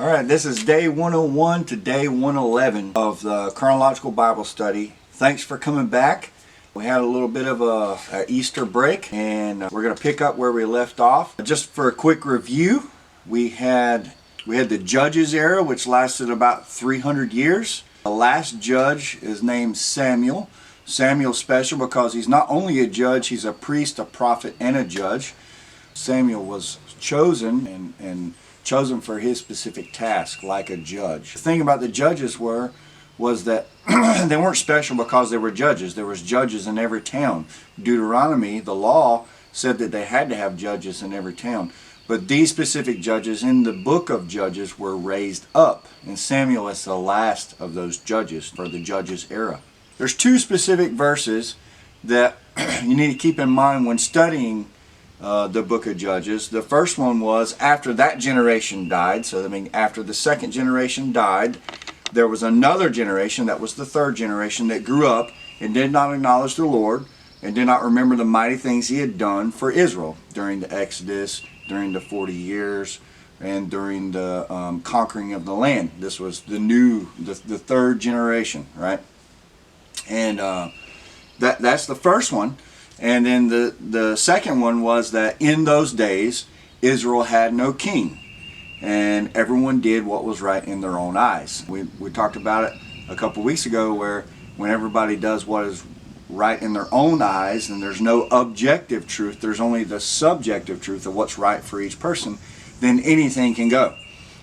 All right, this is day 101 to day 111 of the Chronological Bible Study. Thanks for coming back. We had a little bit of a Easter break, and we're going to pick up where we left off. Just for a quick review, we had the Judges era, which lasted about 300 years. The last judge is named Samuel. Samuel's special because he's not only a judge, he's a priest, a prophet, and a judge. Samuel was chosen and chosen for his specific task, like a judge. The thing about the judges was that they weren't special because they were judges. There was judges in every town. Deuteronomy, the law, said that they had to have judges in every town. But these specific judges in the book of Judges were raised up. And Samuel is the last of those judges for the Judges era. There's two specific verses that you need to keep in mind when studying the book of Judges. The first one was after that generation died. So after the second generation died, there was another generation, that was the third generation, that grew up and did not acknowledge the Lord and did not remember the mighty things he had done for Israel during the Exodus, during the 40 years, and during the conquering of the land. This was the third generation, right? And that's the first one. And then the second one was that in those days, Israel had no king. And everyone did what was right in their own eyes. We talked about it a couple weeks ago, where when everybody does what is right in their own eyes, and there's no objective truth, there's only the subjective truth of what's right for each person, then anything can go.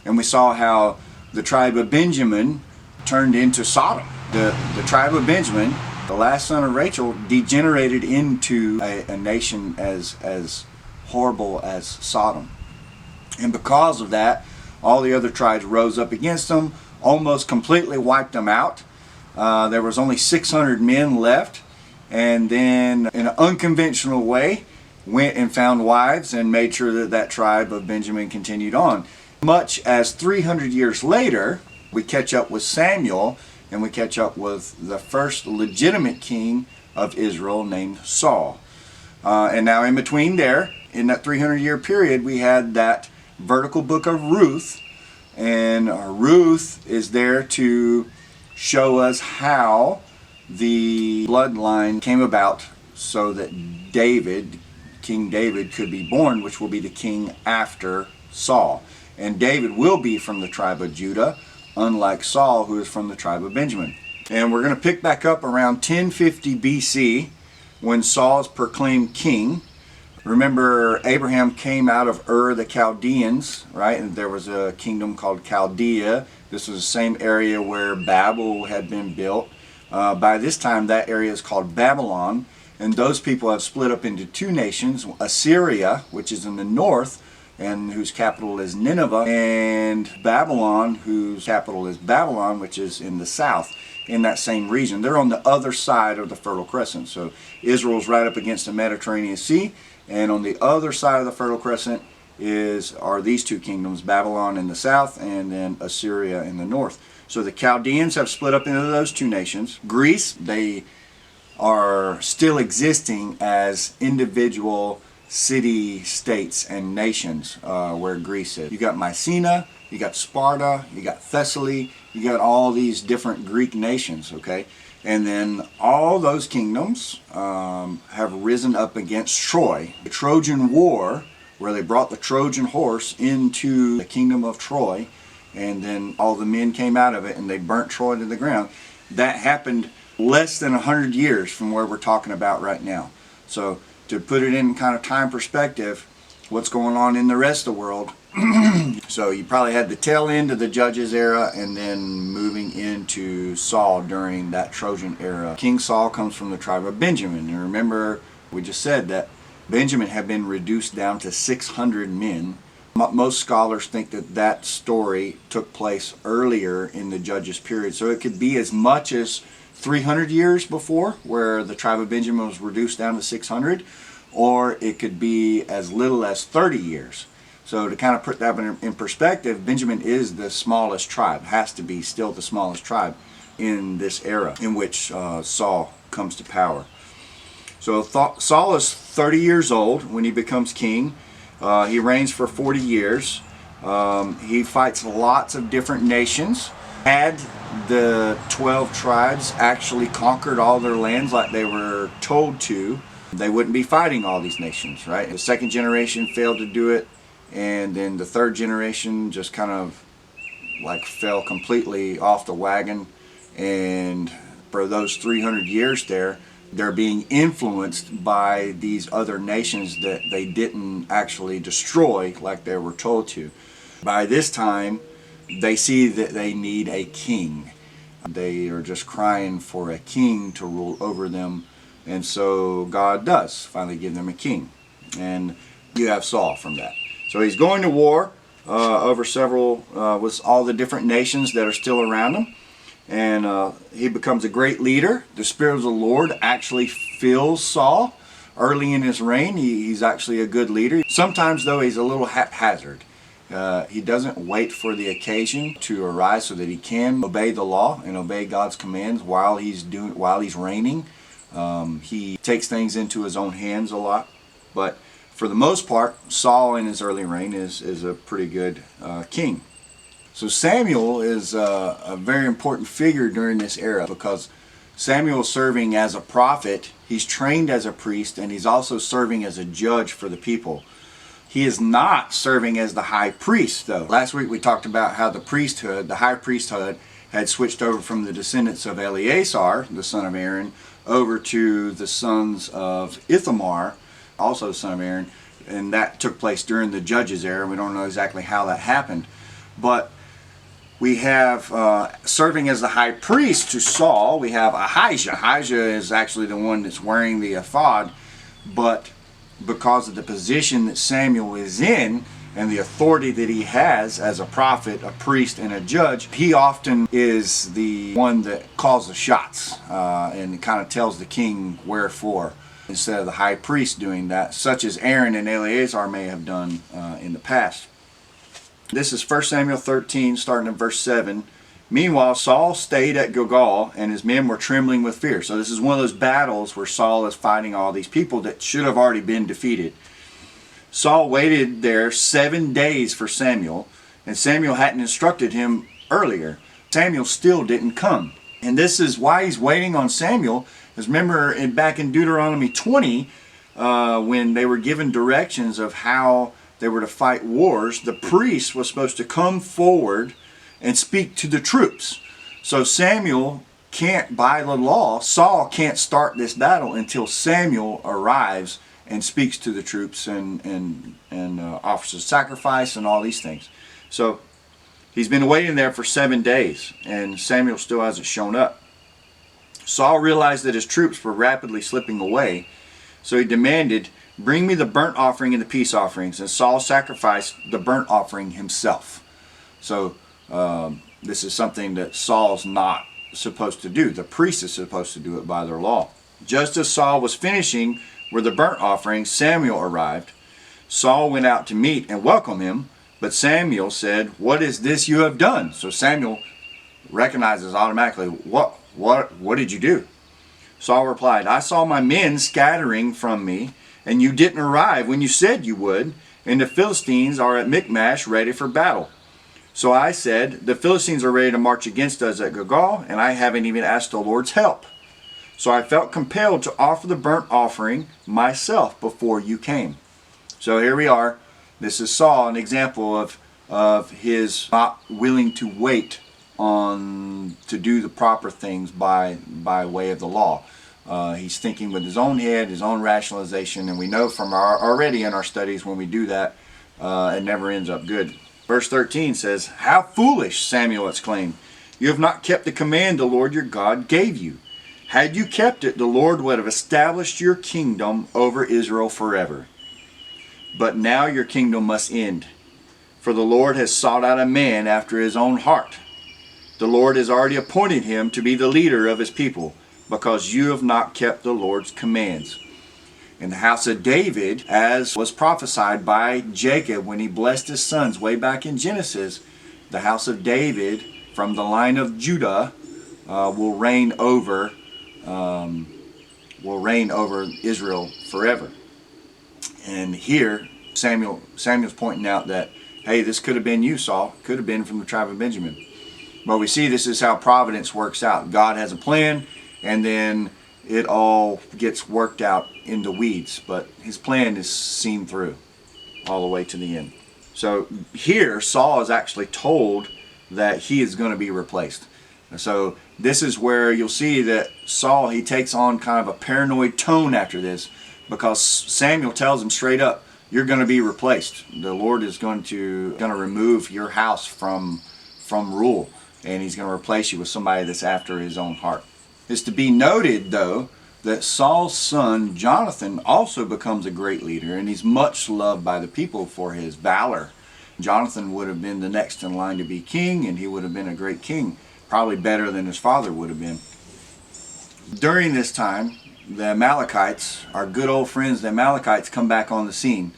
And we saw how the tribe of Benjamin turned into Sodom. The tribe of Benjamin, the last son of Rachel, degenerated into a nation as horrible as Sodom. And because of that, all the other tribes rose up against them, almost completely wiped them out. There was only 600 men left, and then in an unconventional way went and found wives and made sure that tribe of Benjamin continued on. Much as 300 years later, we catch up with Samuel, and we catch up with the first legitimate king of Israel named Saul. And now in between there, in that 300-year period, we had that vertical book of Ruth. And Ruth is there to show us how the bloodline came about so that King David could be born, which will be the king after Saul. And David will be from the tribe of Judah, unlike Saul, who is from the tribe of Benjamin. And we're going to pick back up around 1050 BC when Saul is proclaimed king. Remember, Abraham came out of Ur the Chaldeans, right? And there was a kingdom called Chaldea. This was the same area where Babel had been built. By this time, that area is called Babylon. And those people have split up into two nations: Assyria, which is in the north, and whose capital is Nineveh, and Babylon, whose capital is Babylon, which is in the south, in that same region. They're on the other side of the Fertile Crescent. So Israel's right up against the Mediterranean Sea, and on the other side of the Fertile Crescent are these two kingdoms, Babylon in the south and then Assyria in the north. So the Chaldeans have split up into those two nations. Greece, they are still existing as individual city-states and nations where Greece is. You got Mycenae, you got Sparta, you got Thessaly, you got all these different Greek nations, okay? And then all those kingdoms have risen up against Troy. The Trojan War, where they brought the Trojan horse into the kingdom of Troy, and then all the men came out of it and they burnt Troy to the ground. That happened less than 100 years from where we're talking about right now. So to put it in kind of time perspective, what's going on in the rest of the world. So you probably had the tail end of the Judges era and then moving into Saul during that Trojan era. King Saul comes from the tribe of Benjamin. And remember, we just said that Benjamin had been reduced down to 600 men. Most scholars think that story took place earlier in the Judges period. So it could be as much as 300 years before, where the tribe of Benjamin was reduced down to 600, or it could be as little as 30 years. So to kind of put that in perspective, Benjamin is the smallest tribe, has to be still the smallest tribe in this era in which Saul comes to power. So Saul is 30 years old when he becomes king. He reigns for 40 years. He fights lots of different nations. Had the 12 tribes actually conquered all their lands like they were told to, they wouldn't be fighting all these nations, right? The second generation failed to do it, and then the third generation just kind of like fell completely off the wagon. And for those 300 years there, they're being influenced by these other nations that they didn't actually destroy like they were told to. By this time, they see that they need a king. They are just crying for a king to rule over them. And so God does finally give them a king. And you have Saul from that. So he's going to war over several, with all the different nations that are still around him. And he becomes a great leader. The Spirit of the Lord actually fills Saul early in his reign. He's actually a good leader. Sometimes, though, he's a little haphazard. He doesn't wait for the occasion to arise so that he can obey the law and obey God's commands while he's reigning. He takes things into his own hands a lot. But for the most part, Saul in his early reign is a pretty good king. So Samuel is a very important figure during this era because Samuel is serving as a prophet, he's trained as a priest, and he's also serving as a judge for the people. He is not serving as the high priest, though. Last week we talked about how the high priesthood, had switched over from the descendants of Eleazar, the son of Aaron, over to the sons of Ithamar, also the son of Aaron, and that took place during the Judges era. We don't know exactly how that happened. But we have serving as the high priest to Saul, we have Ahijah. Ahijah is actually the one that's wearing the ephod, but because of the position that Samuel is in and the authority that he has as a prophet, a priest, and a judge, he often is the one that calls the shots and kind of tells the king wherefore, instead of the high priest doing that, such as Aaron and Eleazar may have done in the past. This is 1 Samuel 13, starting at verse 7. Meanwhile, Saul stayed at Gilgal, and his men were trembling with fear. So this is one of those battles where Saul is fighting all these people that should have already been defeated. Saul waited there 7 days for Samuel, and Samuel hadn't instructed him earlier. Samuel still didn't come. And this is why he's waiting on Samuel. Because remember, back in Deuteronomy 20, when they were given directions of how they were to fight wars, the priest was supposed to come forward and speak to the troops. So Samuel can't, by the law, Saul can't start this battle until Samuel arrives and speaks to the troops and offers a sacrifice and all these things. So he's been waiting there for 7 days, and Samuel still hasn't shown up. Saul realized that his troops were rapidly slipping away, so he demanded, "Bring me the burnt offering and the peace offerings." And Saul sacrificed the burnt offering himself. So this is something that Saul's not supposed to do. The priest is supposed to do it by their law. Just as Saul was finishing with the burnt offering, Samuel arrived. Saul went out to meet and welcome him, but Samuel said, "What is this you have done?" So Samuel recognizes automatically, what did you do? Saul replied, "I saw my men scattering from me, and you didn't arrive when you said you would, and the Philistines are at Michmash ready for battle. So I said, the Philistines are ready to march against us at Gilgal, and I haven't even asked the Lord's help. So I felt compelled to offer the burnt offering myself before you came." So here we are. This is Saul, an example of his not willing to wait to do the proper things by way of the law. He's thinking with his own head, his own rationalization, and we know from already in our studies when we do that, it never ends up good. Verse 13 says, "How foolish," Samuel exclaimed. "You have not kept the command the Lord your God gave you. Had you kept it, the Lord would have established your kingdom over Israel forever. But now your kingdom must end, for the Lord has sought out a man after his own heart. The Lord has already appointed him to be the leader of his people, because you have not kept the Lord's commands." In the house of David, as was prophesied by Jacob when he blessed his sons way back in Genesis, the house of David from the line of Judah will reign over Israel forever. And here Samuel's pointing out that, hey, this could have been you, Saul. Could have been from the tribe of Benjamin. But we see this is how providence works out. God has a plan, and then it all gets worked out in the weeds. But his plan is seen through all the way to the end. So here, Saul is actually told that he is going to be replaced. And so this is where you'll see that Saul, he takes on kind of a paranoid tone after this, because Samuel tells him straight up, you're going to be replaced. The Lord is going to remove your house from rule, and he's going to replace you with somebody that's after his own heart. It's to be noted, though, that Saul's son Jonathan also becomes a great leader, and he's much loved by the people for his valor. Jonathan would have been the next in line to be king, and he would have been a great king, probably better than his father would have been. During this time, the Amalekites, our good old friends, the Amalekites, come back on the scene.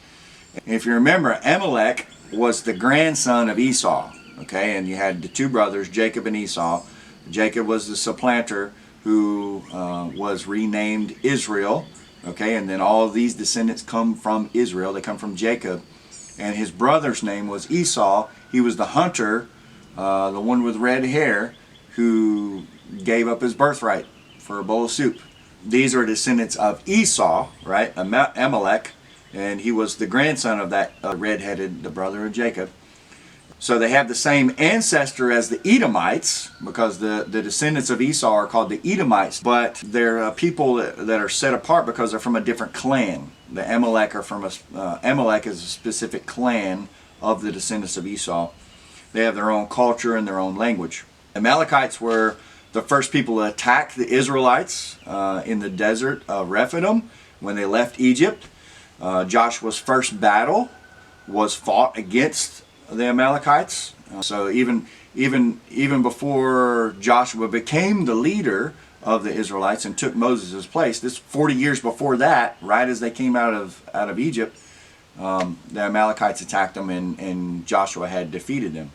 And if you remember, Amalek was the grandson of Esau, okay, and you had the two brothers, Jacob and Esau. Jacob was the supplanter who was renamed Israel, okay, and then all of these descendants come from Israel. They come from Jacob, and his brother's name was Esau. He was the hunter, the one with red hair, who gave up his birthright for a bowl of soup. These are descendants of Esau, right, Amalek, and he was the grandson of that red-headed, the brother of Jacob. So they have the same ancestor as the Edomites, because the descendants of Esau are called the Edomites, but they're people that are set apart because they're from a different clan. The Amalek are from Amalek is a specific clan of the descendants of Esau. They have their own culture and their own language. Amalekites were the first people to attack the Israelites in the desert of Rephidim when they left Egypt. Joshua's first battle was fought against the Amalekites. So even before Joshua became the leader of the Israelites and took Moses' place, this 40 years before that, right as they came out of Egypt, the Amalekites attacked them, and Joshua had defeated them.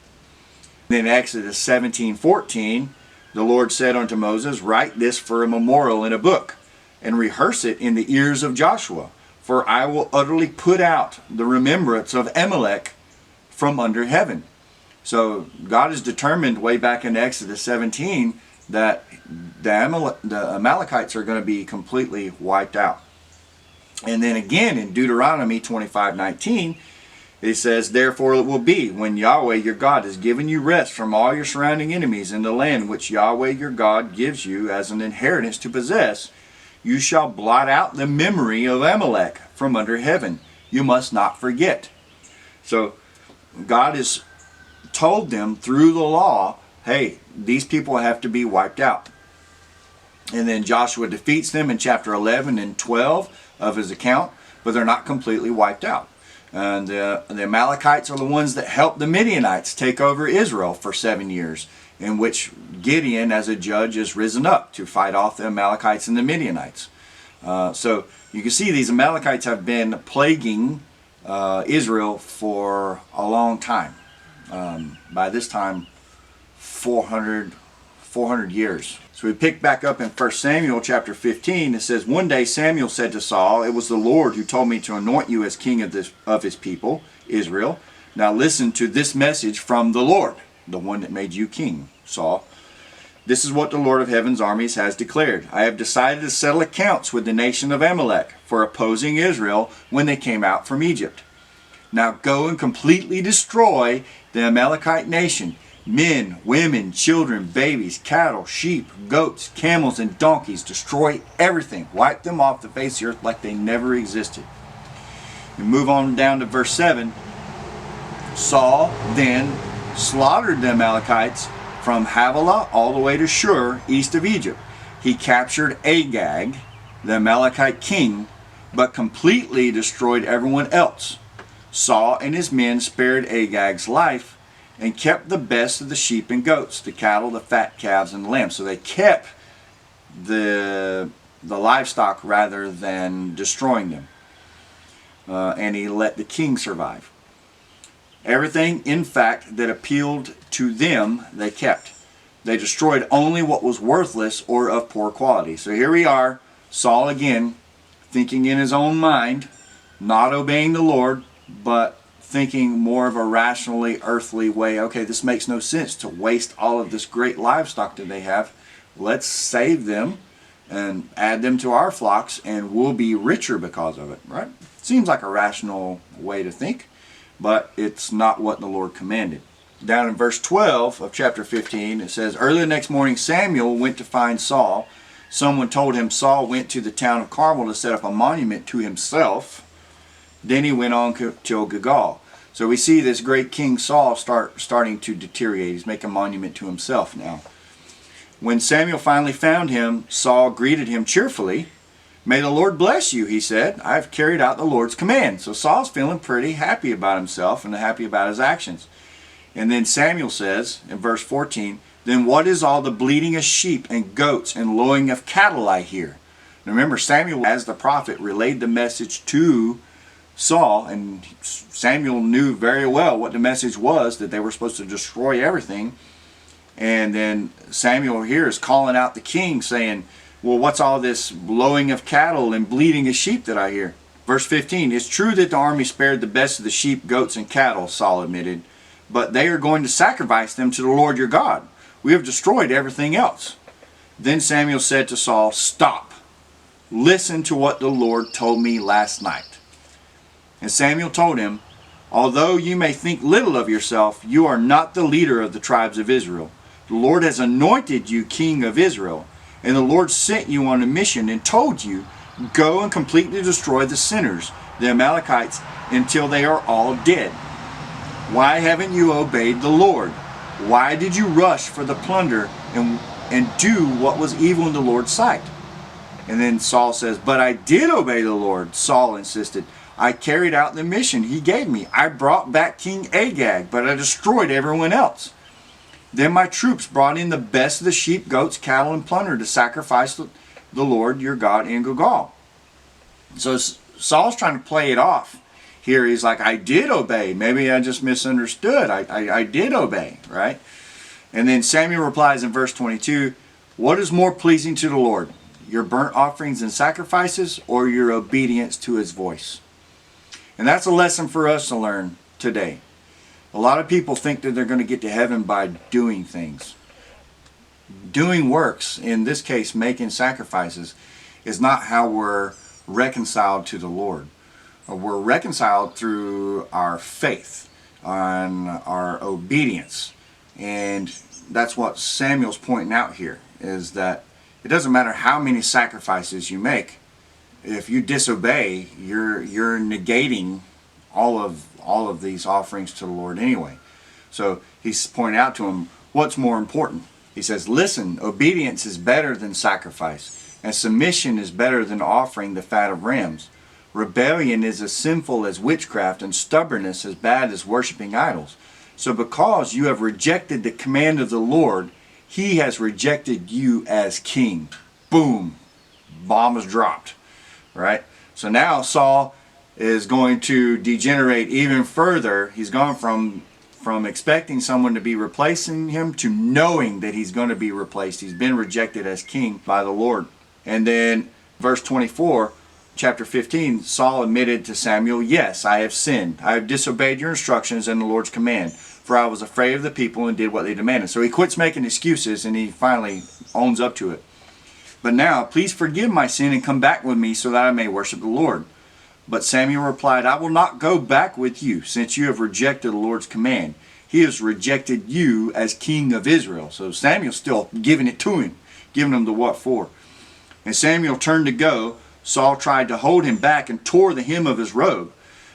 Then in Exodus 17:14, the Lord said unto Moses, write this for a memorial in a book, and rehearse it in the ears of Joshua, for I will utterly put out the remembrance of Amalek from under heaven. So God is determined way back in Exodus 17 that the Amalekites are going to be completely wiped out. And then again in Deuteronomy 25:19, it says, therefore it will be, when Yahweh your God has given you rest from all your surrounding enemies in the land which Yahweh your God gives you as an inheritance to possess, you shall blot out the memory of Amalek from under heaven. You must not forget. So God has told them through the law, hey, these people have to be wiped out. And then Joshua defeats them in chapter 11 and 12 of his account, but they're not completely wiped out. And the Amalekites are the ones that helped the Midianites take over Israel for 7 years, in which Gideon, as a judge, is risen up to fight off the Amalekites and the Midianites. So you can see these Amalekites have been plaguing Israel for a long time. By this time, 400 years. So we pick back up in 1 Samuel chapter 15. It says, one day Samuel said to Saul, it was the Lord who told me to anoint you as king of his people, Israel. Now listen to this message from the Lord, the one that made you king, Saul. This is what the Lord of heaven's armies has declared. I have decided to settle accounts with the nation of Amalek for opposing Israel when they came out from Egypt. Now go and completely destroy the Amalekite nation. Men, women, children, babies, cattle, sheep, goats, camels, and donkeys. Destroy everything. Wipe them off the face of the earth like they never existed. We move on down to verse 7. Saul then slaughtered the Amalekites from Havilah all the way to Shur, east of Egypt. He captured Agag, the Amalekite king, but completely destroyed everyone else. Saul and his men spared Agag's life and kept the best of the sheep and goats, the cattle, the fat calves, and the lambs. So they kept the livestock rather than destroying them. And he let the king survive. Everything, in fact, that appealed to them, they kept. They destroyed only what was worthless or of poor quality. So here we are, Saul again, thinking in his own mind, not obeying the Lord, but thinking more of a rationally earthly way. Okay, this makes no sense to waste all of this great livestock that they have. Let's save them and add them to our flocks, and we'll be richer because of it, right? Seems like a rational way to think, but it's not what the Lord commanded. Down in verse 12 of chapter 15, it says, early the next morning Samuel went to find Saul. Someone told him Saul went to the town of Carmel to set up a monument to himself. Then he went on to Gilgal. So we see this great King Saul starting to deteriorate. He's making a monument to himself now. When Samuel finally found him, Saul greeted him cheerfully. May the Lord bless you, he said. I've carried out the Lord's command. So Saul's feeling pretty happy about himself and happy about his actions. And then Samuel says in verse 14, then what is all the bleating of sheep and goats and lowing of cattle I hear? Now remember, Samuel, as the prophet, relayed the message to Saul, and Samuel knew very well what the message was, that they were supposed to destroy everything. And then Samuel here is calling out the king, saying, well, what's all this lowing of cattle and bleating of sheep that I hear? Verse 15, it's true that the army spared the best of the sheep, goats, and cattle, Saul admitted, but they are going to sacrifice them to the Lord your God. We have destroyed everything else. Then Samuel said to Saul, stop. Listen to what the Lord told me last night. And Samuel told him, although you may think little of yourself, you are not the leader of the tribes of Israel. The Lord has anointed you king of Israel, and the Lord sent you on a mission and told you, go and completely destroy the sinners, the Amalekites, until they are all dead. Why haven't you obeyed the Lord? Why did you rush for the plunder and do what was evil in the Lord's sight? And then Saul says, but I did obey the Lord. Saul insisted. I carried out the mission he gave me. I brought back King Agag, but I destroyed everyone else. Then my troops brought in the best of the sheep, goats, cattle, and plunder to sacrifice the Lord your God in Gilgal. So Saul's trying to play it off. Here he's like, I did obey. Maybe I just misunderstood. I did obey, right? And then Samuel replies in verse 22, what is more pleasing to the Lord, your burnt offerings and sacrifices, or your obedience to his voice? And that's a lesson for us to learn today. A lot of people think that they're going to get to heaven by doing things. Doing works, in this case making sacrifices, is not how we're reconciled to the Lord. We're reconciled through our faith and our obedience. And that's what Samuel's pointing out here, is that it doesn't matter how many sacrifices you make. If you disobey, you're negating all of these offerings to the Lord anyway. So he's pointing out to him what's more important. He says, listen, obedience is better than sacrifice, and submission is better than offering the fat of rams. Rebellion is as sinful as witchcraft, and stubbornness as bad as worshiping idols. So because you have rejected the command of the Lord, he has rejected you as king. Boom. Bomb is dropped. Right? So now Saul is going to degenerate even further. He's gone from expecting someone to be replacing him to knowing that he's going to be replaced. He's been rejected as king by the Lord. And then verse 24, chapter 15, Saul admitted to Samuel, yes, I have sinned. I have disobeyed your instructions and the Lord's command, for I was afraid of the people and did what they demanded. So he quits making excuses and he finally owns up to it. But now, please forgive my sin and come back with me so that I may worship the Lord. But Samuel replied, I will not go back with you, since you have rejected the Lord's command. He has rejected you as king of Israel. So Samuel's still giving it to him, giving him the what for. And Samuel turned to go. Saul tried to hold him back and tore the hem of his robe.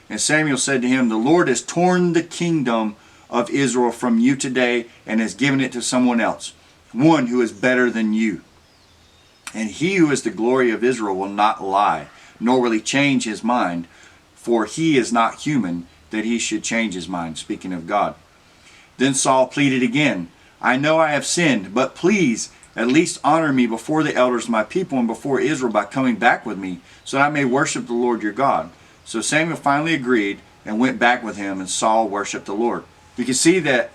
And Samuel said to him, the Lord has torn the kingdom of Israel from you today and has given it to someone else, one who is better than you. And he who is the glory of Israel will not lie, nor will he change his mind, for he is not human that he should change his mind, speaking of God. Then Saul pleaded again, I know I have sinned, but please at least honor me before the elders of my people and before Israel by coming back with me, so that I may worship the Lord your God. So Samuel finally agreed and went back with him, and Saul worshiped the Lord. You can see that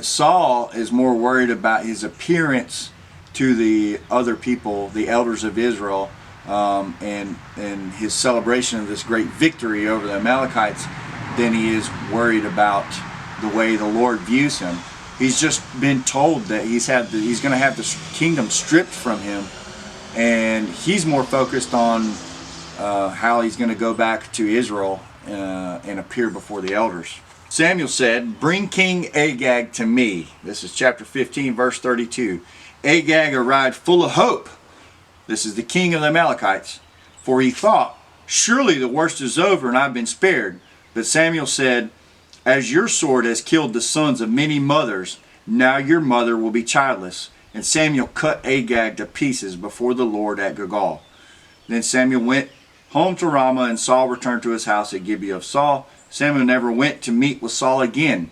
Saul is more worried about his appearance to the other people, the elders of Israel, and his celebration of this great victory over the Amalekites, than he is worried about the way the Lord views him. He's just been told that he's going to have the kingdom stripped from him, and he's more focused on how he's going to go back to Israel and appear before the elders. Samuel said, "Bring King Agag to me." This is chapter 15, verse 32. Agag arrived full of hope. This is the king of the Amalekites. For he thought, "Surely the worst is over and I've been spared." But Samuel said, "As your sword has killed the sons of many mothers, now your mother will be childless." And Samuel cut Agag to pieces before the Lord at Gilgal. Then Samuel went home to Ramah, and Saul returned to his house at Gibeah of Saul. Samuel never went to meet with Saul again,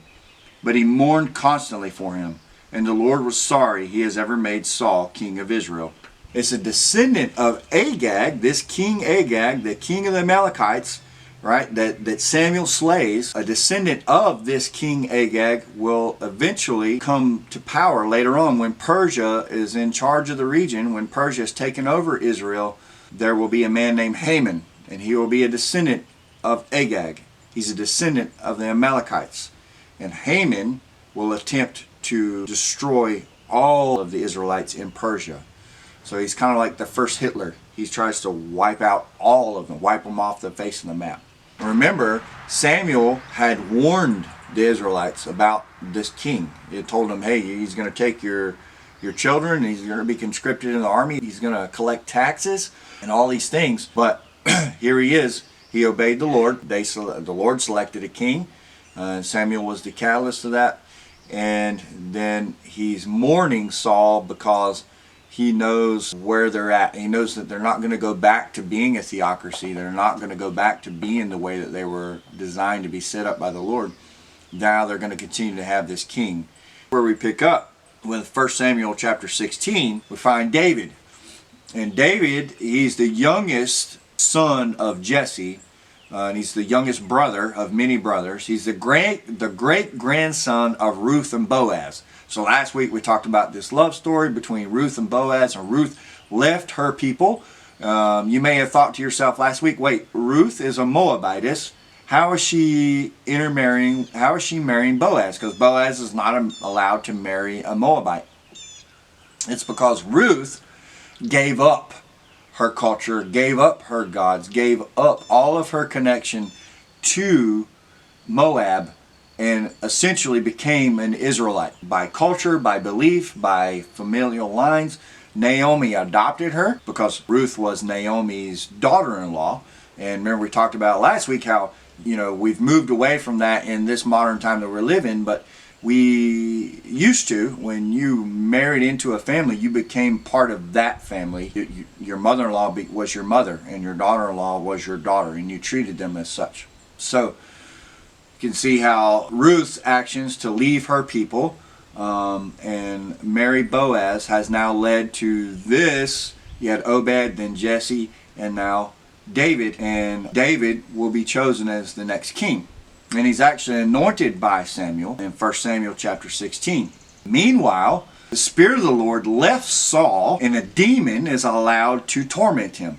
but he mourned constantly for him. And the Lord was sorry he has ever made Saul king of Israel. It's a descendant of Agag, this King Agag, the king of the Amalekites, right, that Samuel slays. A descendant of this King Agag will eventually come to power later on when Persia is in charge of the region. When Persia has taken over Israel, there will be a man named Haman, and he will be a descendant of Agag. He's a descendant of the Amalekites. And Haman will attempt to destroy all of the Israelites in Persia. So he's kind of like the first Hitler. He tries to wipe out all of them, wipe them off the face of the map. Remember, Samuel had warned the Israelites about this king. He had told them, hey, he's going to take your children, he's going to be conscripted in the army, he's going to collect taxes and all these things. But here he is. He obeyed the Lord. The Lord selected a king. Samuel was the catalyst of that. And then he's mourning Saul because he knows where they're at. He knows that they're not going to go back to being a theocracy. They're not going to go back to being the way that they were designed to be set up by the Lord. Now they're going to continue to have this king. Where we pick up with 1 Samuel chapter 16, we find David. And David, he's the youngest son of Jesse, and he's the youngest brother of many brothers. He's the great grandson of Ruth and Boaz. So last week we talked about this love story between Ruth and Boaz, and Ruth left her people. You may have thought to yourself last week, wait, Ruth is a Moabitess. How is she intermarrying? How is she marrying Boaz? Because Boaz is not allowed to marry a Moabite. It's because Ruth gave up her culture, gave up her gods, gave up all of her connection to Moab, and essentially became an Israelite by culture, by belief, by familial lines. Naomi adopted her because Ruth was Naomi's daughter-in-law. And remember, we talked about last week how, we've moved away from that in this modern time that we're living, but we used to, when you married into a family, you became part of that family. Your mother-in-law was your mother, and your daughter-in-law was your daughter, and you treated them as such. So you can see how Ruth's actions to leave her people and marry Boaz has now led to this. You had Obed, then Jesse, and now David. And David will be chosen as the next king. And he's actually anointed by Samuel in 1 Samuel chapter 16. Meanwhile, the Spirit of the Lord left Saul, and a demon is allowed to torment him.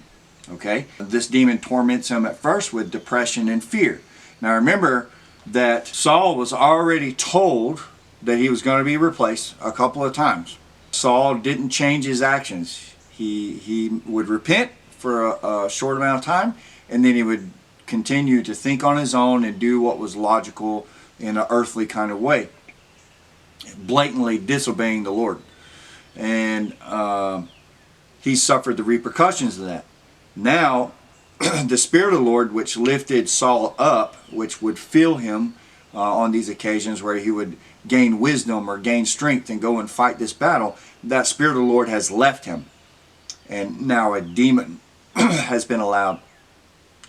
Okay? This demon torments him at first with depression and fear. Now remember that Saul was already told that he was going to be replaced a couple of times. Saul didn't change his actions. He would repent for a short amount of time, and then he would continue to think on his own and do what was logical in an earthly kind of way, blatantly disobeying the Lord. And he suffered the repercussions of that. Now, the Spirit of the Lord, which lifted Saul up, which would fill him on these occasions where he would gain wisdom or gain strength and go and fight this battle, that Spirit of the Lord has left him. And now a demon has been allowed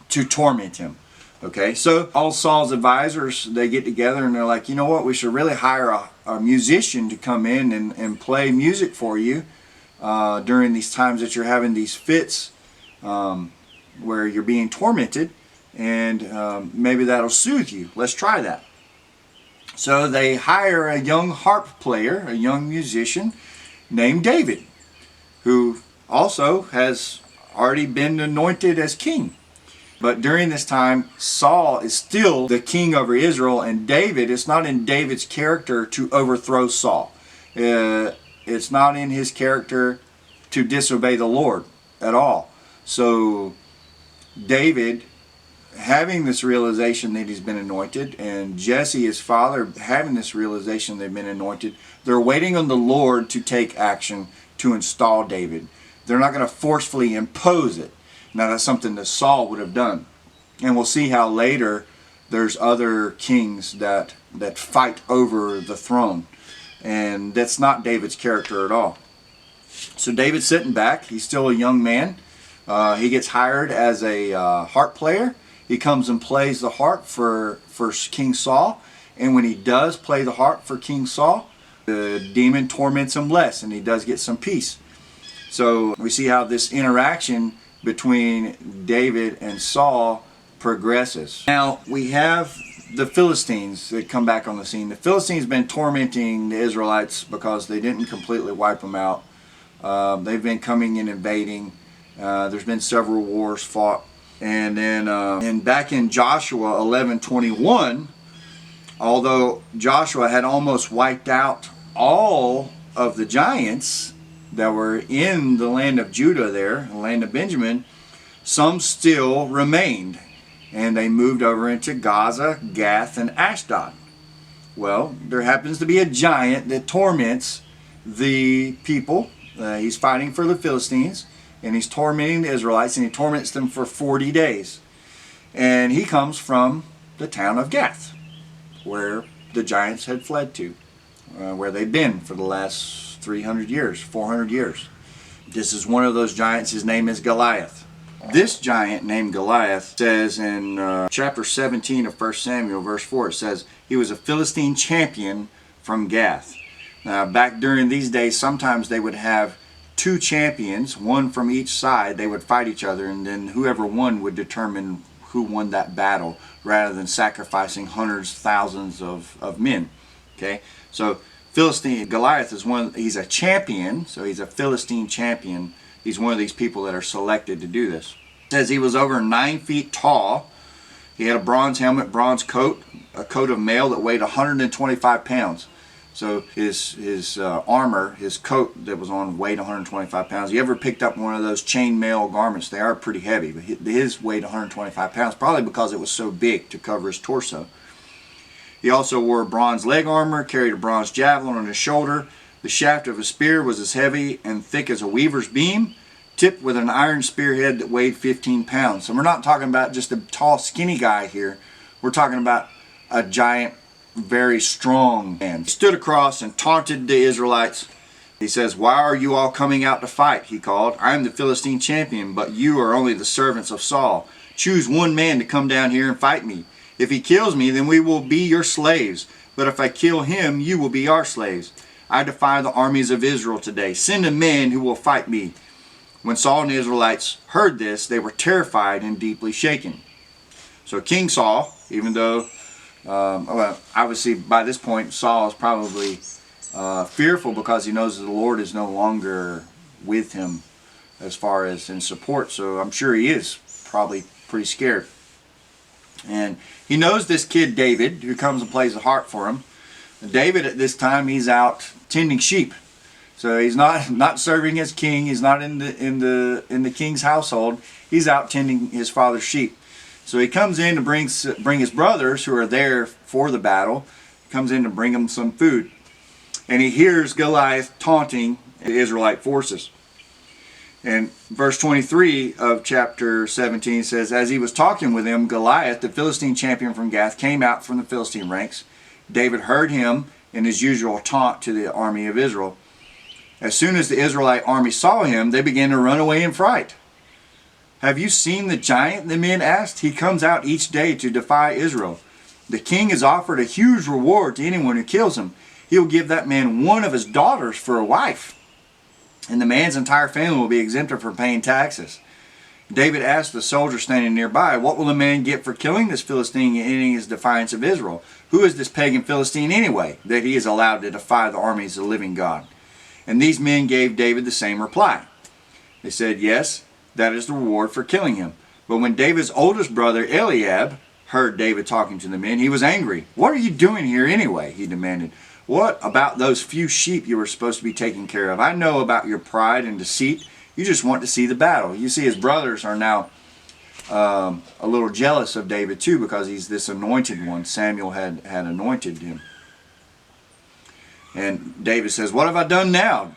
to torment him. Okay, so all Saul's advisors, they get together and they're like, you know what, we should really hire a musician to come in and play music for you during these times that you're having these fits where you're being tormented, and maybe that'll soothe you. Let's try that. So they hire a young harp player, a young musician named David, who also has already been anointed as king. But during this time, Saul is still the king over Israel, and David, it's not in David's character to overthrow Saul. It's not in his character to disobey the Lord at all. So David, having this realization that he's been anointed, and Jesse, his father, having this realization they've been anointed, they're waiting on the Lord to take action to install David. They're not going to forcefully impose it. Now that's something that Saul would have done. And we'll see how later there's other kings that fight over the throne. And that's not David's character at all. So David's sitting back. He's still a young man. He gets hired as a harp player. He comes and plays the harp for King Saul. And when he does play the harp for King Saul, the demon torments him less, and he does get some peace. So we see how this interaction between David and Saul progresses. Now we have the Philistines that come back on the scene. The Philistines have been tormenting the Israelites because they didn't completely wipe them out. They've been coming and invading. There's been several wars fought. And then and back in Joshua 11:21, although Joshua had almost wiped out all of the giants that were in the land of Judah there, the land of Benjamin, some still remained. And they moved over into Gaza, Gath, and Ashdod. Well, there happens to be a giant that torments the people. He's fighting for the Philistines, and he's tormenting the Israelites, and he torments them for 40 days. And he comes from the town of Gath, where the giants had fled to, where they've been for the last 300 years, 400 years. This is one of those giants. His name is Goliath. This giant named Goliath says in chapter 17 of 1 Samuel, verse 4, it says, he was a Philistine champion from Gath. Now, back during these days, sometimes they would have two champions, one from each side. They would fight each other, and then whoever won would determine who won that battle, rather than sacrificing hundreds, thousands of men. Okay, so Philistine Goliath is he's a champion, so he's a Philistine champion. He's one of these people that are selected to do this. It says he was over 9 feet tall. He had a bronze helmet, bronze coat, a coat of mail that weighed 125 pounds. So his armor, his coat that was on, weighed 125 pounds. You ever picked up one of those chainmail garments? They are pretty heavy, but his weighed 125 pounds, probably because it was so big to cover his torso. He also wore bronze leg armor, carried a bronze javelin on his shoulder. The shaft of his spear was as heavy and thick as a weaver's beam, tipped with an iron spearhead that weighed 15 pounds. So we're not talking about just a tall, skinny guy here. We're talking about a giant, very strong man. He stood across and taunted the Israelites. He says, "Why are you all coming out to fight?" he called. "I am the Philistine champion, but you are only the servants of Saul. Choose one man to come down here and fight me. If he kills me, then we will be your slaves. But if I kill him, you will be our slaves. I defy the armies of Israel today. Send a man who will fight me." When Saul and the Israelites heard this, they were terrified and deeply shaken. So King Saul, even though, obviously by this point, Saul is probably fearful because he knows that the Lord is no longer with him as far as in support. So I'm sure he is probably pretty scared. And he knows this kid David, who comes and plays the harp for him. David at this time, he's out tending sheep. So he's not serving as king. He's not in the king's household. He's out tending his father's sheep. So he comes in to bring his brothers who are there for the battle. He comes in to bring them some food. And he hears Goliath taunting the Israelite forces. And verse 23 of chapter 17 says, "As he was talking with him, Goliath, the Philistine champion from Gath, came out from the Philistine ranks. David heard him in his usual taunt to the army of Israel. As soon as the Israelite army saw him, they began to run away in fright. 'Have you seen the giant?' the men asked. 'He comes out each day to defy Israel. The king has offered a huge reward to anyone who kills him. He will give that man one of his daughters for a wife, and the man's entire family will be exempted from paying taxes.' David asked the soldier standing nearby, 'What will the man get for killing this Philistine and ending his defiance of Israel? Who is this pagan Philistine anyway, that he is allowed to defy the armies of the living God?' And these men gave David the same reply. They said, 'Yes, that is the reward for killing him. But when David's oldest brother, Eliab, heard David talking to the men, he was angry. "What are you doing here anyway?" he demanded. "What about those few sheep you were supposed to be taking care of? I know about your pride and deceit. You just want to see the battle." You see, his brothers are now a little jealous of David too, because he's this anointed one. Samuel had anointed him. And David says, "What have I done now?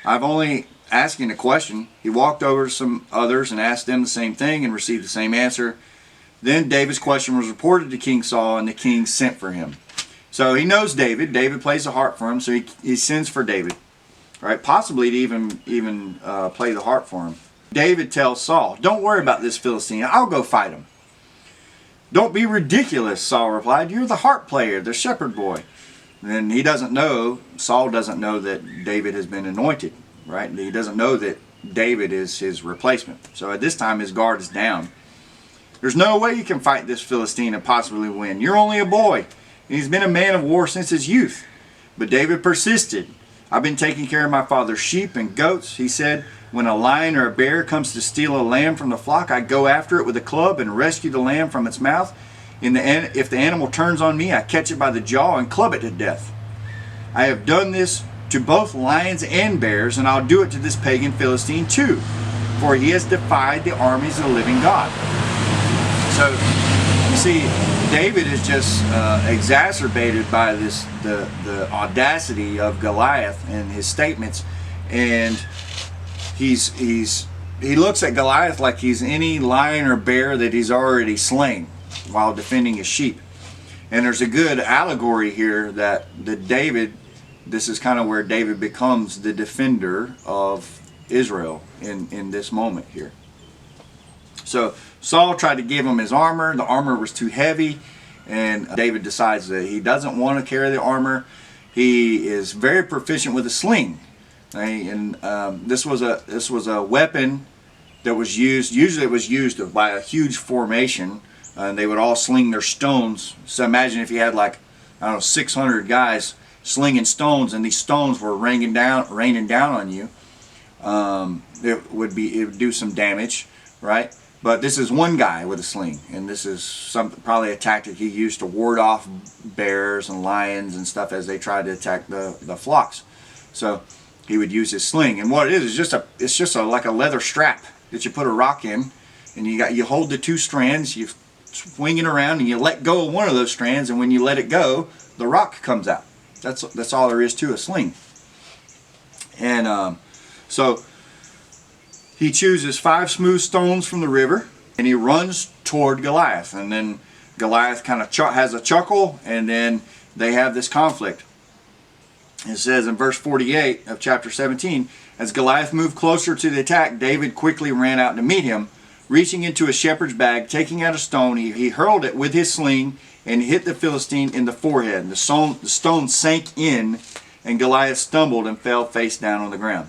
I've only asking a question." He walked over to some others and asked them the same thing and received the same answer. Then David's question was reported to King Saul, and the king sent for him. So he knows David. David plays the harp for him, so he sends for David, right? Possibly to even play the harp for him. David tells Saul, "Don't worry about this Philistine. I'll go fight him." "Don't be ridiculous," Saul replied. "You're the harp player, the shepherd boy." And he doesn't know, Saul doesn't know that David has been anointed, right? He doesn't know that David is his replacement. So at this time his guard is down. "There's no way you can fight this Philistine and possibly win. You're only a boy, and he's been a man of war since his youth." But David persisted. "I've been taking care of my father's sheep and goats," he said. "When a lion or a bear comes to steal a lamb from the flock, I go after it with a club and rescue the lamb from its mouth. If the animal turns on me, I catch it by the jaw and club it to death. I have done this to both lions and bears, and I'll do it to this pagan Philistine too, for he has defied the armies of the living God." So you see, David is just exacerbated by the audacity of Goliath and his statements, and he looks at Goliath like he's any lion or bear that he's already slain while defending his sheep. And there's a good allegory here that David, this is kind of where David becomes the defender of Israel in this moment here. So Saul tried to give him his armor. The armor was too heavy, and David decides that he doesn't want to carry the armor. He is very proficient with a sling, right? And this was a weapon that was used. Usually it was used by a huge formation, and they would all sling their stones. So imagine if you had, like, I don't know, 600 guys slinging stones, and these stones were raining down on you. It would do some damage, right? But this is one guy with a sling, and this is probably a tactic he used to ward off bears and lions and stuff as they tried to attack the flocks. So he would use his sling, and what it is it's just like a leather strap that you put a rock in, and you hold the two strands, you swing it around, and you let go of one of those strands, and when you let it go, the rock comes out. That's all there is to a sling. And so he chooses 5 smooth stones from the river, and he runs toward Goliath. And then Goliath kind of has a chuckle, and then they have this conflict. It says in verse 48 of chapter 17, "As Goliath moved closer to the attack, David quickly ran out to meet him. Reaching into a shepherd's bag, taking out a stone, he hurled it with his sling and hit the Philistine in the forehead. The stone sank in, and Goliath stumbled and fell face down on the ground."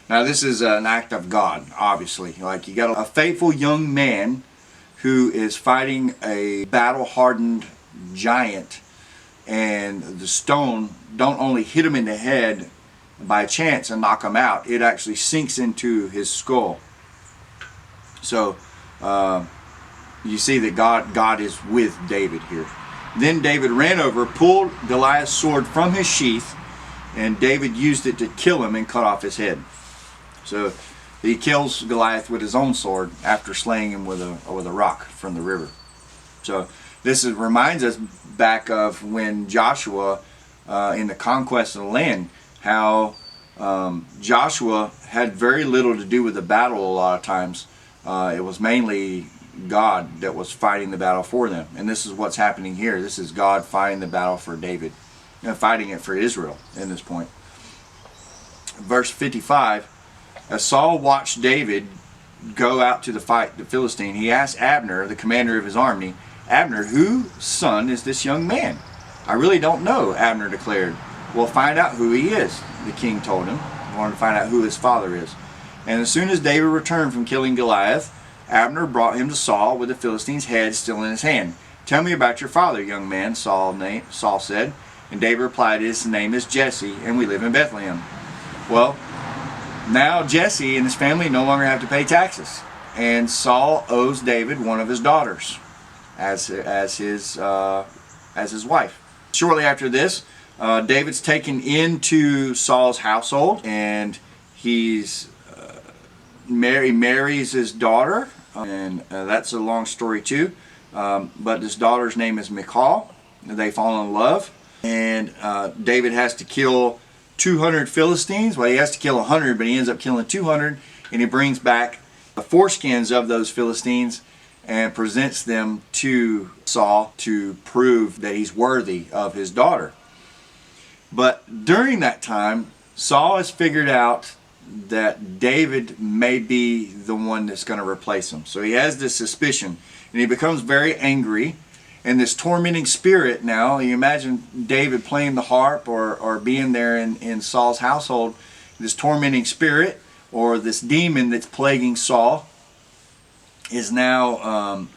Now this is an act of God, obviously. Like, you got a faithful young man who is fighting a battle-hardened giant, and the stone don't only hit him in the head by chance and knock him out, it actually sinks into his skull. So you see that God is with David here. Then David ran over, pulled Goliath's sword from his sheath, and David used it to kill him and cut off his head. So he kills Goliath with his own sword after slaying him with a rock from the river. So this reminds us back of when Joshua, in the conquest of the land, how Joshua had very little to do with the battle a lot of times. It was mainly God that was fighting the battle for them. And this is what's happening here. This is God fighting the battle for David, and fighting it for Israel in this point. Verse 55, as Saul watched David go out to fight the Philistine, he asked Abner, the commander of his army, "Abner, whose son is this young man?" "I really don't know," Abner declared. "Well, find out who he is," the king told him. He wanted to find out who his father is. And as soon as David returned from killing Goliath, Abner brought him to Saul with the Philistine's head still in his hand. "Tell me about your father, young man," Saul said. And David replied, "His name is Jesse, and we live in Bethlehem." Well, now Jesse and his family no longer have to pay taxes. and Saul owes David one of his daughters as his wife. Shortly after this, David's taken into Saul's household, and he's marries his daughter, and that's a long story too. But his daughter's name is Michal. They fall in love, and David has to kill 200 Philistines. Well, he has to kill 100, but he ends up killing 200, and he brings back the foreskins of those Philistines and presents them to Saul to prove that he's worthy of his daughter. But during that time, Saul has figured out that David may be the one that's going to replace him. So he has this suspicion, and he becomes very angry. And this tormenting spirit now, you imagine David playing the harp or being there in Saul's household, this tormenting spirit or this demon that's plaguing Saul is now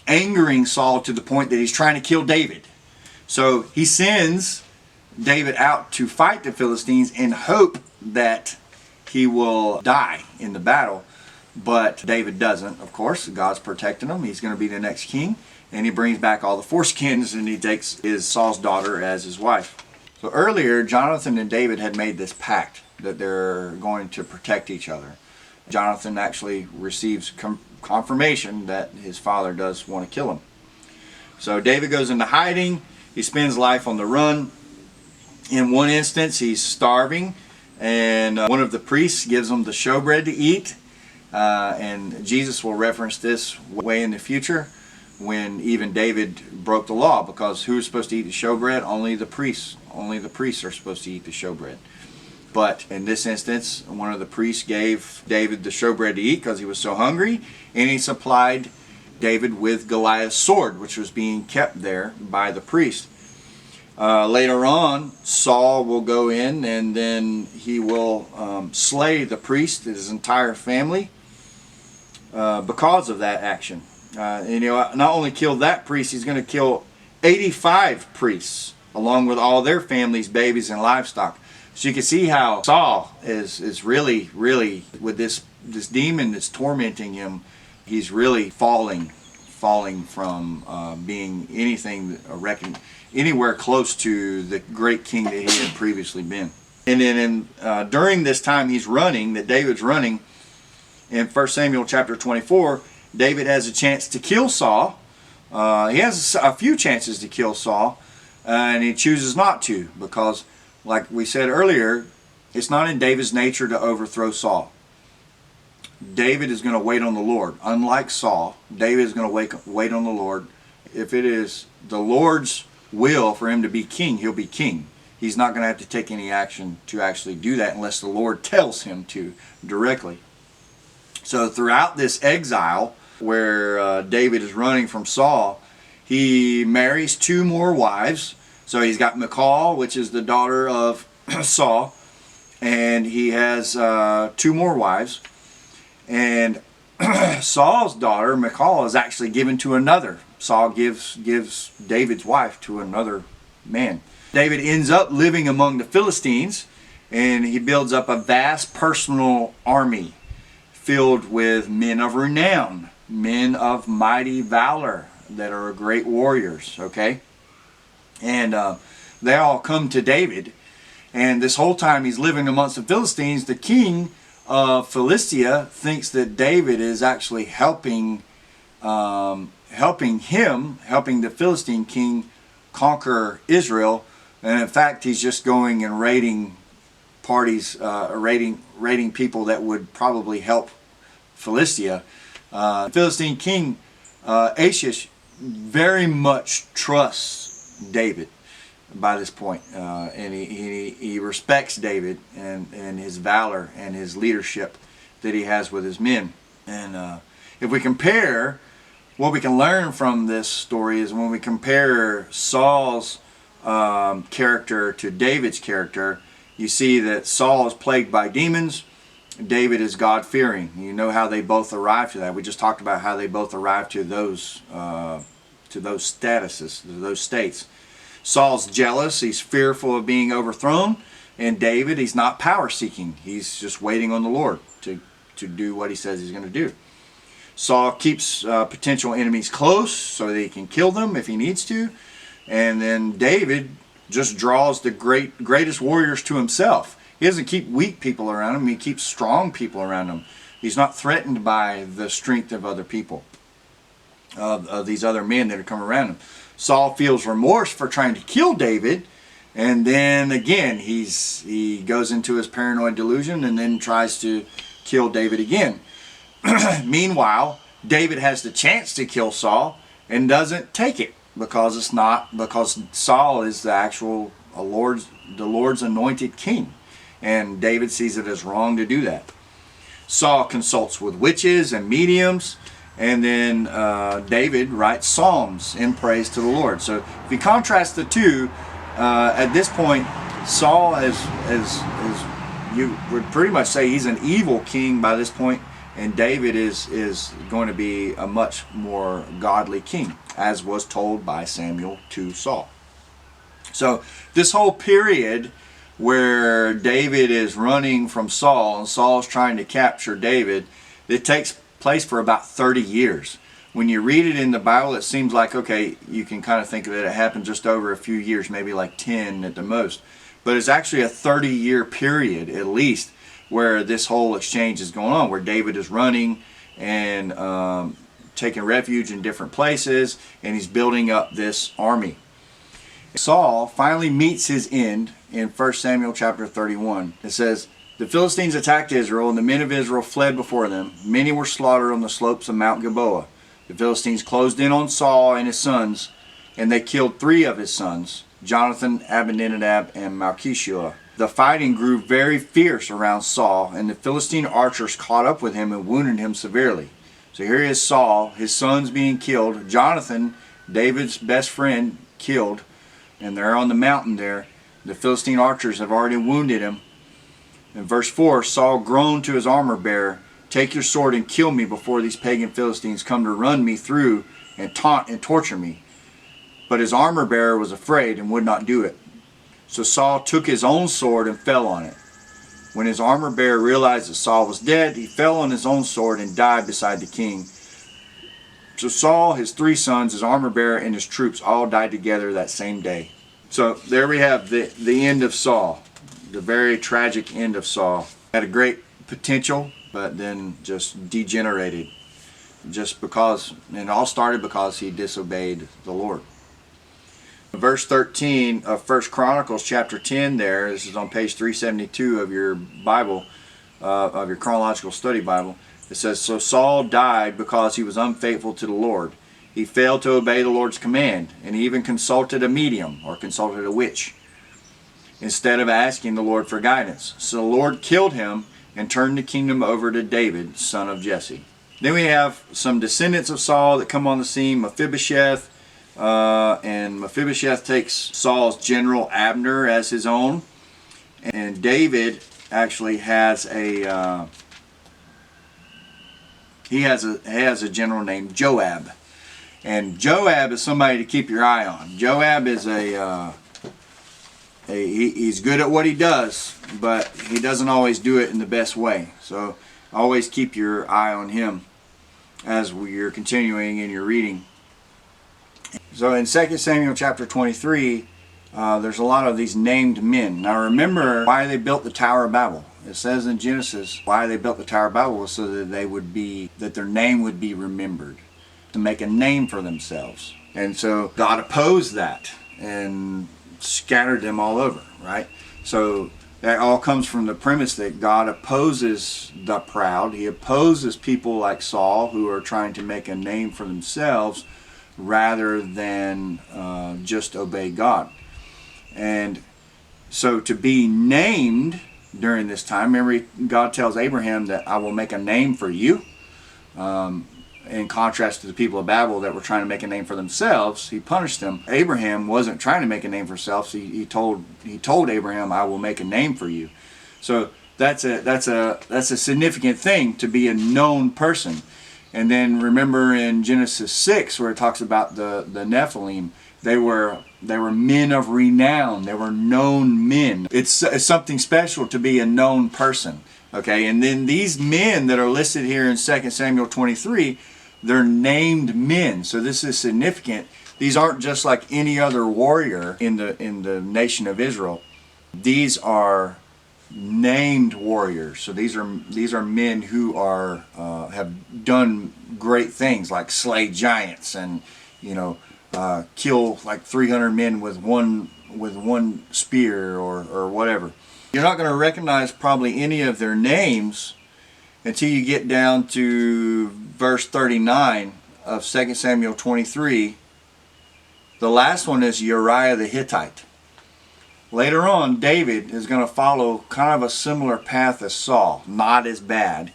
angering Saul to the point that he's trying to kill David. So he sends David out to fight the Philistines in hope that he will die in the battle. But David doesn't, of course. God's protecting him. He's going to be the next king. And he brings back all the foreskins, and he takes Saul's daughter as his wife. So earlier, Jonathan and David had made this pact that they're going to protect each other. Jonathan actually receives confirmation that his father does want to kill him. So David goes into hiding. He spends life on the run. In one instance, he's starving, and one of the priests gives him the showbread to eat. And Jesus will reference this way in the future, when even David broke the law, because who is supposed to eat the showbread? Only the priests. Only the priests are supposed to eat the showbread. But in this instance, one of the priests gave David the showbread to eat because he was so hungry, and he supplied David with Goliath's sword, which was being kept there by the priest. Later on, Saul will go in, and then he will slay the priest, his entire family, because of that action. And not only kill that priest, he's going to kill 85 priests, along with all their families, babies, and livestock. So you can see how Saul is really, with this demon that's tormenting him, he's really falling from being anything reckoned anywhere close to the great king that he had previously been. And then during this time he's running, that David's running, in 1 Samuel chapter 24, David has a chance to kill Saul. He has a few chances to kill Saul, and he chooses not to, because, like we said earlier, it's not in David's nature to overthrow Saul. David is going to wait on the Lord. Unlike Saul, David is going to wait on the Lord. If it is the Lord's will for him to be king, he'll be king. He's not going to have to take any action to actually do that unless the Lord tells him to directly. So throughout this exile, where David is running from Saul, he marries 2 more wives. So he's got Michal, which is the daughter of Saul, and he has 2 more wives. And Saul's daughter, Michal, is actually given to another. Saul gives David's wife to another man. David ends up living among the Philistines, and he builds up a vast personal army filled with men of renown, men of mighty valor that are great warriors, okay? And they all come to David, and this whole time he's living amongst the Philistines, the king of Philistia thinks that David is actually helping the Philistine king conquer Israel, and in fact he's just going and raiding parties, raiding people that would probably help Philistia. The Philistine king Achish very much trusts David by this point, and he respects David and his valor and his leadership that he has with his men. And if we compare, what we can learn from this story is when we compare Saul's character to David's character, you see that Saul is plagued by demons, David is God-fearing. You know how they both arrived to that. We just talked about how they both arrived to those statuses, to those states. Saul's jealous, he's fearful of being overthrown, and David, he's not power-seeking. He's just waiting on the Lord to to do what he says he's going to do. Saul keeps potential enemies close so that he can kill them if he needs to. And then David just draws the greatest warriors to himself. He doesn't keep weak people around him. He keeps strong people around him. He's not threatened by the strength of other people, of these other men that are coming around him. Saul feels remorse for trying to kill David. And then again, he goes into his paranoid delusion and then tries to kill David again. Meanwhile, David has the chance to kill Saul and doesn't take it because Saul is the Lord's anointed king, and David sees it as wrong to do that. Saul consults with witches and mediums, and then David writes psalms in praise to the Lord. So if you contrast the two, at this point, Saul is you would pretty much say he's an evil king by this point. And David is going to be a much more godly king, as was told by Samuel to Saul. So this whole period where David is running from Saul and Saul's trying to capture David, it takes place for about 30 years. When you read it in the Bible, it seems like, okay, you can kind of think of it, it happened just over a few years, maybe like 10 at the most. But it's actually a 30-year period at least, where this whole exchange is going on, where David is running and taking refuge in different places, and he's building up this army. Saul finally meets his end in 1 Samuel chapter 31. It says, "The Philistines attacked Israel, and the men of Israel fled before them. Many were slaughtered on the slopes of Mount Gilboa. The Philistines closed in on Saul and his sons, and they killed 3 of his sons, Jonathan, Abinadab, and Malchishua. The fighting grew very fierce around Saul, and the Philistine archers caught up with him and wounded him severely." So here is Saul, his sons being killed, Jonathan, David's best friend, killed, and they're on the mountain there. The Philistine archers have already wounded him. In verse 4, Saul groaned to his armor bearer, "Take your sword and kill me before these pagan Philistines come to run me through and taunt and torture me." But his armor bearer was afraid and would not do it. So Saul took his own sword and fell on it. When his armor bearer realized that Saul was dead, he fell on his own sword and died beside the king. So Saul, his 3 sons, his armor bearer, and his troops all died together that same day. So there we have the end of Saul, the very tragic end of Saul. Had a great potential, but then just degenerated. Just because, and it all started because he disobeyed the Lord. Verse 13 of 1 Chronicles chapter 10 there, this is on page 372 of your Bible, of your Chronological Study Bible. It says, "So Saul died because he was unfaithful to the Lord. He failed to obey the Lord's command, and he even consulted a medium, or consulted a witch, instead of asking the Lord for guidance. So the Lord killed him and turned the kingdom over to David, son of Jesse." Then we have some descendants of Saul that come on the scene, Mephibosheth. And Mephibosheth takes Saul's general Abner as his own, and David actually has a general named Joab, and Joab is somebody to keep your eye on. Joab is he's good at what he does, but he doesn't always do it in the best way. So always keep your eye on him as you're continuing in your reading. So in 2 Samuel chapter 23, there's a lot of these named men. Now remember why they built the Tower of Babel. It says in Genesis why they built the Tower of Babel was so that their name would be remembered, to make a name for themselves. And so God opposed that and scattered them all over, right? So that all comes from the premise that God opposes the proud. He opposes people like Saul who are trying to make a name for themselves rather than just obey God. And so to be named during this time, remember God tells Abraham that I will make a name for you. In contrast to the people of Babel that were trying to make a name for themselves, he punished them. Abraham wasn't trying to make a name for himself. So he told Abraham, I will make a name for you. So that's a significant thing, to be a known person. And then remember in Genesis 6 where it talks about the Nephilim, they were men of renown. They were known men. It's something special to be a known person. Okay, and then these men that are listed here in 2 Samuel 23, they're named men. So this is significant. These aren't just like any other warrior in the nation of Israel. These are named warriors. So these are men who are have done great things, like slay giants and kill like 300 men with one spear or whatever. You're not going to recognize probably any of their names until you get down to verse 39 of 2 Samuel 23. The last one is Uriah the Hittite. Later on, David is going to follow kind of a similar path as Saul. Not as bad,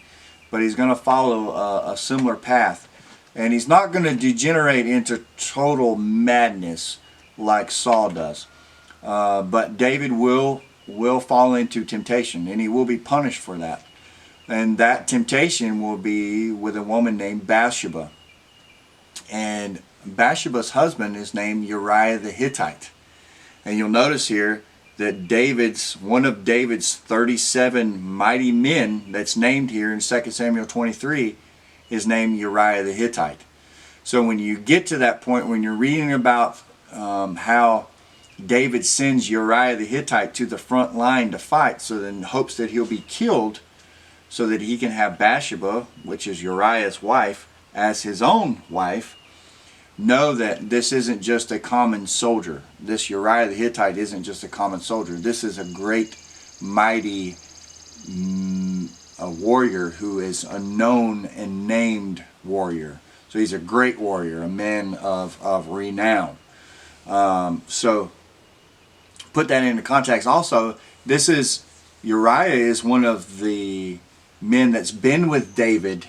but he's going to follow a similar path. And he's not going to degenerate into total madness like Saul does. But David will fall into temptation, and he will be punished for that. And that temptation will be with a woman named Bathsheba. And Bathsheba's husband is named Uriah the Hittite. And you'll notice here that one of David's 37 mighty men that's named here in 2 Samuel 23 is named Uriah the Hittite. So when you get to that point, when you're reading about how David sends Uriah the Hittite to the front line to fight, so in hopes that he'll be killed so that he can have Bathsheba, which is Uriah's wife, as his own wife, know that this isn't just a common soldier. This Uriah the Hittite isn't just a common soldier. This is a great, mighty a warrior who is a known and named warrior. So he's a great warrior, a man of renown. So put that into context. Also, Uriah is one of the men that's been with David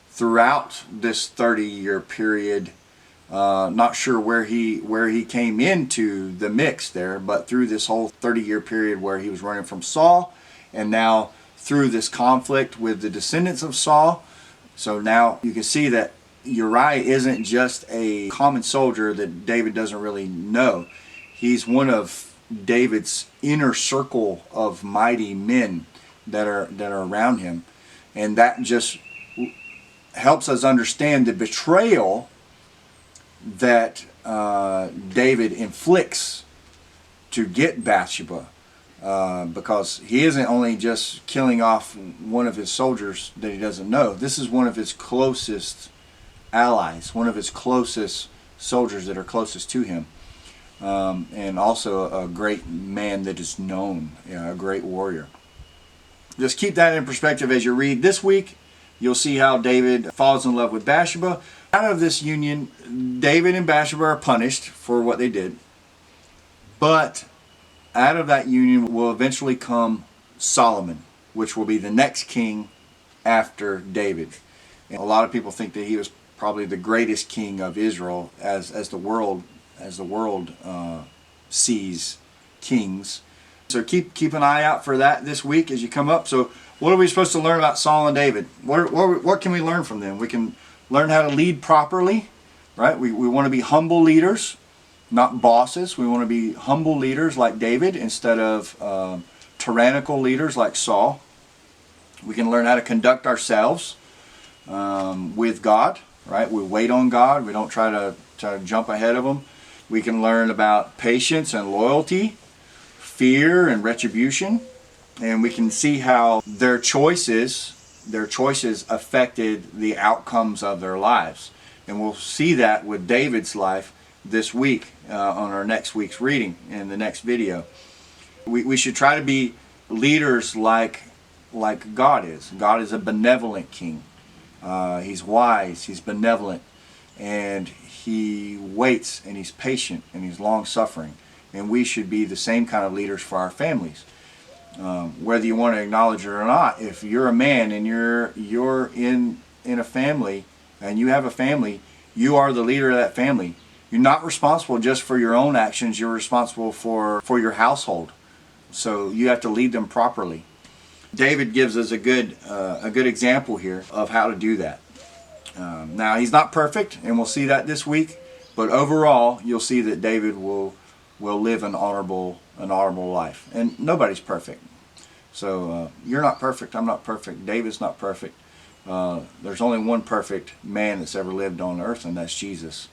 throughout this 30-year period. Not sure where he came into the mix there, but through this whole 30-year period where he was running from Saul, and now through this conflict with the descendants of Saul. So now you can see that Uriah isn't just a common soldier that David doesn't really know. He's one of David's inner circle of mighty men that are around him, and that just helps us understand the betrayal that David inflicts to get Bathsheba, because he isn't only just killing off one of his soldiers that he doesn't know. This is one of his closest allies, one of his closest soldiers that are closest to him, and also a great man that is known, a great warrior. Just keep that in perspective as you read this week. You'll see how David falls in love with Bathsheba. Out of this union, David and Bathsheba are punished for what they did. But out of that union will eventually come Solomon, which will be the next king after David. And a lot of people think that he was probably the greatest king of Israel as the world sees kings. So keep an eye out for that this week as you come up. So what are we supposed to learn about Saul and David? What can we learn from them? We can learn how to lead properly, right? We want to be humble leaders, not bosses. We want to be humble leaders like David instead of tyrannical leaders like Saul. We can learn how to conduct ourselves with God, right? We wait on God. We don't try to jump ahead of Him. We can learn about patience and loyalty, fear and retribution, and we can see how their choices affected the outcomes of their lives. And we'll see that with David's life this week on our next week's reading in the next video. We should try to be leaders like God is. God is a benevolent king. He's wise, he's benevolent, and he waits, and he's patient, and he's long-suffering. And we should be the same kind of leaders for our families. Whether you want to acknowledge it or not, if you're a man and you're in a family and you have a family, you are the leader of that family. You're not responsible just for your own actions. You're responsible for your household. So you have to lead them properly. David gives us a good example here of how to do that. Now he's not perfect, and we'll see that this week. But overall, you'll see that David will live an honorable life, and nobody's perfect. So you're not perfect. I'm not perfect. David's not perfect. There's only one perfect man that's ever lived on earth, and that's Jesus.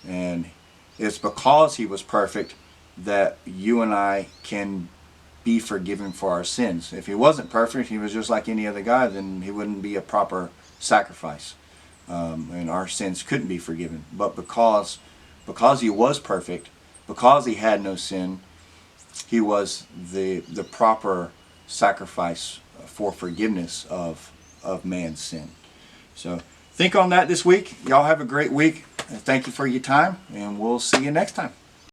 And it's because he was perfect that you and I can be forgiven for our sins. If he wasn't perfect, he was just like any other guy, then he wouldn't be a proper sacrifice. And our sins couldn't be forgiven. But because he was perfect, because he had no sin, he was the proper sacrifice for forgiveness of man's sin. So think on that this week. Y'all have a great week. Thank you for your time, and we'll see you next time.